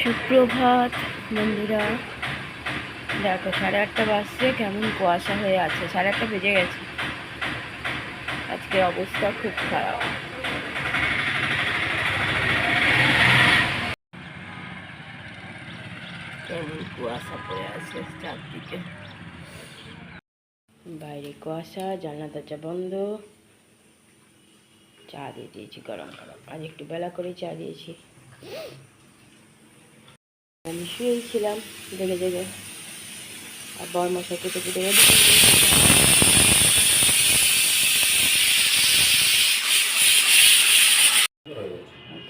সুপ্রভাত বন্ধুরা। দেখো 8:30 বাজছে, কেমন কুয়াশা হয়ে আছে। 8:30 বেজে গেছে। আজকের অবস্থা খুব খারাপ। কেমন কুয়াশা পড়ে আছে চারদিকে, বাইরে কুয়াশা, জানলা দরজা বন্ধ। চা দিয়ে দিয়েছি গরম গরম, আজ একটু বেলা করে চা দিয়েছি। আমি শুয়েছিলাম জেগে জেগে, আর বরমশাই কেটে কেটে রেডি করে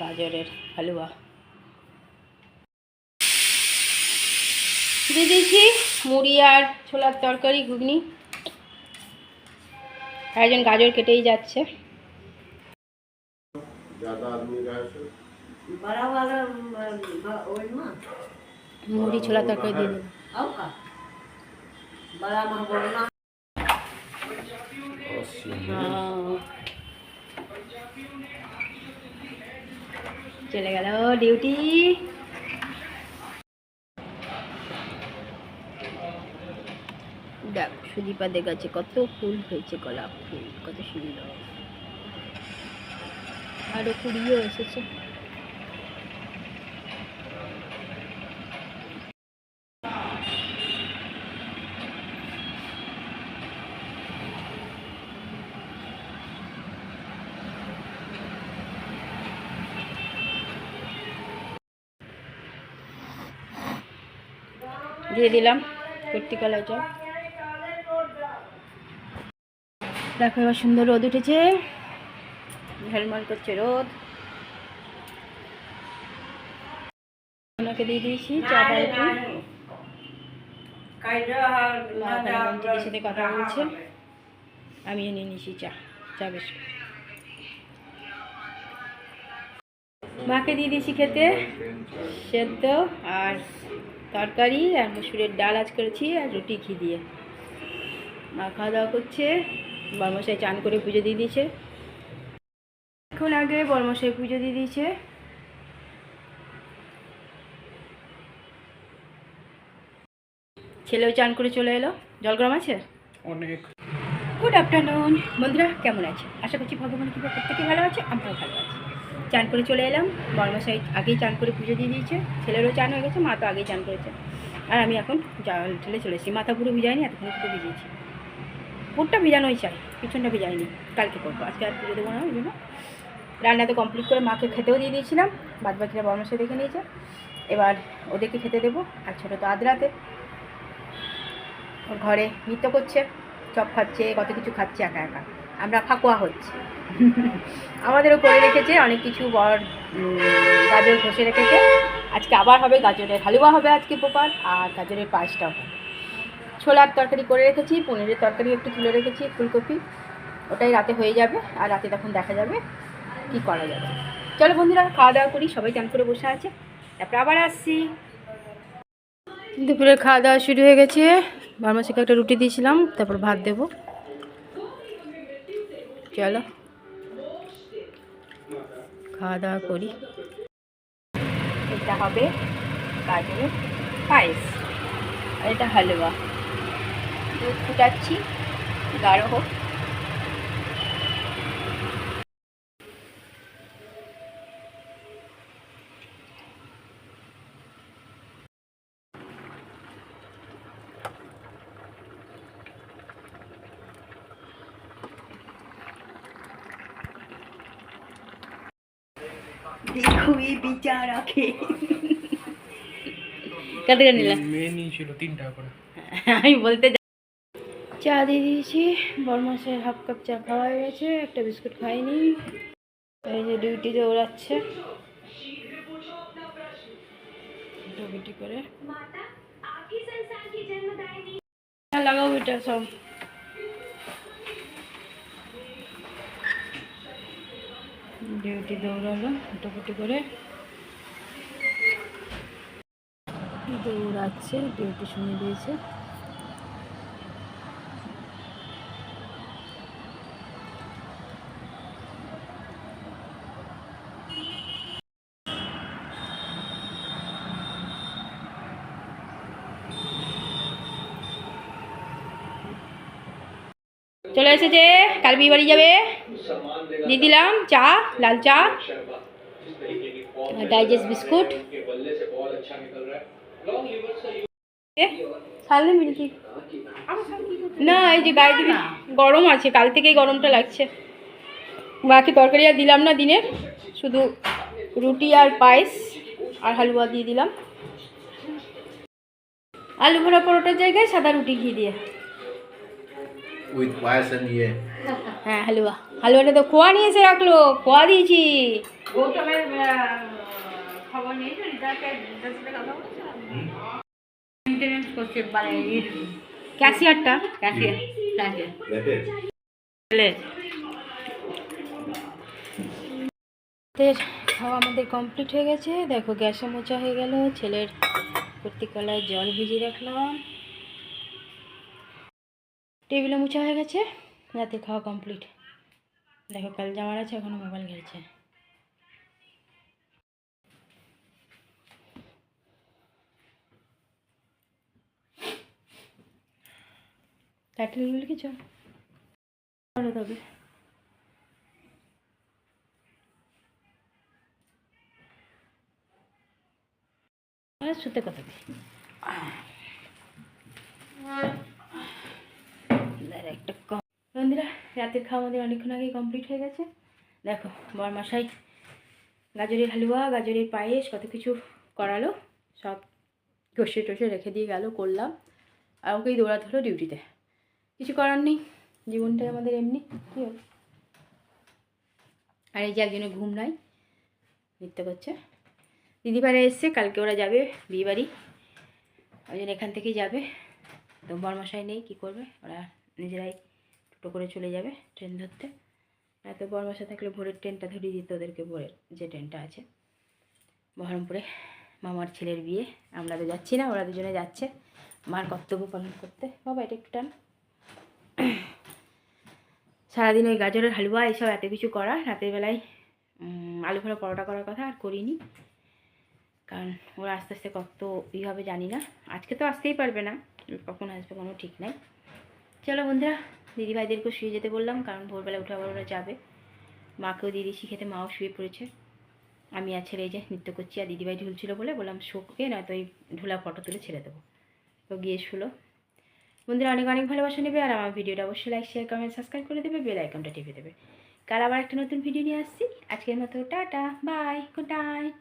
গাজরের হালুয়া দিয়ে দিয়েছি, মুড়ি আর ছোলার তরকারি, ঘুগনি। একজন গাজর কেটেই যাচ্ছে। মুড়ি ছোলা তরকারি দিয়ে দিলাম। চলে গেল ডিউটি। দেখ সুদীপাদের গাছে কত ফুল হয়েছে, গোলাপ ফুল কত সুন্দর, আরো কুড়িও এসেছে। দিয়ে দিলাম কুর্তি কলা জল। দেখো এবার সুন্দর রোদ উঠেছে, ঝলমল করছে রোদ। ওনাকে দিয়ে দিয়েছি চা বালতি। মন্ত্রীর সাথে কথা বলছে, আমি নিয়ে নিয়েছি চা বিস্কুট। মাকে দিয়ে দিয়েছি খেতে সেদ্ধ আর তরকারি, আর মসুরের ডাল আজ করেছি, আর রুটি ঘি দিয়ে। মা খাওয়া দাওয়া করছে। বরমশাই চান করে পুজো দিয়ে দিয়েছে, এখন আগে বরমশাই পুজো দিয়ে দিয়েছে। ছেলেও চান করে চলে এলো। জল গরম আছে অনেক। গুড আফটারনুন বন্ধুরা, কেমন আছে? আশা করছি ভগবান কৃপায় প্রত্যেকে ভালো আছে, আমরাও ভালো আছি। চান করে চলে এলাম। বরমশাই আগেই চান করে পুজো দিয়ে দিয়েছে, ছেলেরও চান হয়ে গেছে, মা তো আগেই চান করেছে। আর আমি এখন জল ঢেলে চলে এসেছি। মাথা পুরো ভিজাইনি, এতক্ষণ পুরো ভিজিয়েছি। পুরটা ভিজানোই চাই, পিছনটা ভিজাইনি, কালকে করবো, আজকে আর পুজো দেবো না। ওই জন্য রান্না তো কমপ্লিট করে মাকে খেতেও দিয়ে দিয়েছিলাম, বাদ বাকিরা বরমশাই দেখে নিয়েছে। এবার ওদেরকে খেতে দেবো। আর ছোটো তো আদ্রাতে ওর ঘরে নৃত্য করছে, চপ খাচ্ছে, কত কিছু খাচ্ছে একা একা। আমরা ফাঁকুয়া হচ্ছে। আমাদেরও করে রেখেছে অনেক কিছু, গাজর ঘষে রেখেছে। আজকে আবার হবে গাজরের হালুয়া হবে আজকে প্রপার, আর গাজরের পায়েসটাও হবে। ছোলার তরকারি করে রেখেছি, পনিরের তরকারি একটু তুলে রেখেছি, ফুলকপি, ওটাই রাতে হয়ে যাবে। আর রাতে তখন দেখা যাবে কি করা যাবে। চলো বন্ধুরা খাওয়া দাওয়া করি, সবাই চান করে বসে আছে, তারপরে আবার আসছি। দুপুরে খাওয়া দাওয়া শুরু হয়ে গেছে। বরমশাইকে একটা রুটি দিয়েছিলাম, তারপর ভাত দেবো। চলো খাওয়া দাওয়া করি। এটা হবে গাজরের পায়েস, আর এটা হালুয়া। দুধ ফুটাচ্ছি, গাঢ় হোক। দেখো এই বিচারাকে কত করে নিলাম, মেনই ছিল 3 টাকা করে। আমি বলতে চা দিয়ে দিয়েছি। বরমাসের হাফ কাপ চা খাওয়া হয়ে গেছে, একটা বিস্কুট খাইনি। এই যে ডিউটিতে ওড়াচ্ছে ডিউটি করে। লাগাও এটা সব। ডিউটি দৌড়ালো হুটোপুটি করে, দৌড়াচ্ছে, ডিউটি শুনে দিয়েছে। চলে এসেছে, কাল বিয়ে বাড়ি যাবে, দিয়ে দিলাম চা, লাল চা, ডাইজেস্ট বিস্কুট। না এই যে গায়ে দিবি, গরম আছে, কাল থেকেই গরমটা লাগছে। বাকি তরকারি আর দিলাম না দিনের, শুধু রুটি আর পায়েস আর হালুয়া দিয়ে দিলাম। আলু ভরা পরোটার জায়গায় সাদা রুটি ঘি দিয়ে উইথ পায়েস এন্ড ইয়ে। হ্যাঁ হালুয়া, হালুয়াটা তো খোয়া নিয়ে এসে রাখলো, খোয়া দিয়েছি। খবর নেই ক্যাশিয়ারটা, ক্যাশিয়ার খাওয়া আমাদের কমপ্লিট হয়ে গেছে। দেখো গ্যাসও মোচা হয়ে গেল, ছেলের প্রতিকলায় জল ভিজিয়ে রাখলাম, টেবিলে মোছা হয়ে গেছে, রাতে খাওয়া কমপ্লিট। দেখো কাল যাওয়ার আছে, এখনো মোবাইল ঘেলছে। টাইটেলগুলো লিখেছ তবে শুতে কথা একটা কম। বন্ধুরা রাতের খাওয়া আমাদের অনেকক্ষণ আগে কমপ্লিট হয়ে গেছে। দেখো বরমাশাই গাজরের হালুয়া, গাজরের পায়েস, কত কিছু করালো, সব কষে টষে রেখে দিয়ে গেল, করলাম। আর ওকেই দৌড়াতে হলো ডিউটিতে, কিছু করার নেই, জীবনটাই আমাদের এমনি। কী হল, আর এই যে একজনের ঘুম নাই, নৃত্য করছে। দিদিভাইরা এসছে, কালকে ওরা যাবে বিয়েবাড়ি, ওই জন্য এখান থেকেই যাবে। তো বরমশাই নেই, কী করবে, ওরা নিজেরাই টোটো করে চলে যাবে ট্রেন ধরতে। এত বরমশাই থাকলে ভোরের ট্রেনটা ধরিয়ে দিত ওদেরকে, ভোরের যে ট্রেনটা আছে বহরমপুরে। মামার ছেলের বিয়ে, আমরা তো যাচ্ছি না, ওরা দুজনে যাচ্ছে মার কর্তব্য পালন করতে। বাবা এটা একটু টান। সারাদিন ওই গাজরের হালুয়া এসব এত কিছু করা, রাতের বেলায় আলু ভরা পরোটা করার কথা আর করিনি, কারণ ওরা আস্তে আস্তে কত হবে জানি না। আজকে তো আসতেই পারবে না, কখন আসবে কোনো ঠিক নাই। চলো বন্ধুরা, দিদিভাইদেরকেও শুয়ে যেতে বললাম, কারণ ভোরবেলা উঠে আবার ওরা যাবে। মাকেও দিয়ে দিয়েছি খেতে, মাও শুয়ে পড়েছে। আমি আর ছেলে এই যে নৃত্য করছি, আর দিদিভাই ঝুলছিল বলে বললাম শোকে, নয়তো ওই ঝুলা ফটো তুলে ছেড়ে দেবো। তো গিয়ে শুলো। বন্ধুরা অনেক অনেক ভালোবাসা নেবে, আর আমার ভিডিওটা অবশ্যই লাইক শেয়ার কমেন্ট সাবস্ক্রাইব করে দেবে, বেল আইকনটা টিপে দেবে। কাল আবার একটা নতুন ভিডিও নিয়ে আসছি। আজকের মতো টাটা, বাই, গুড নাইট।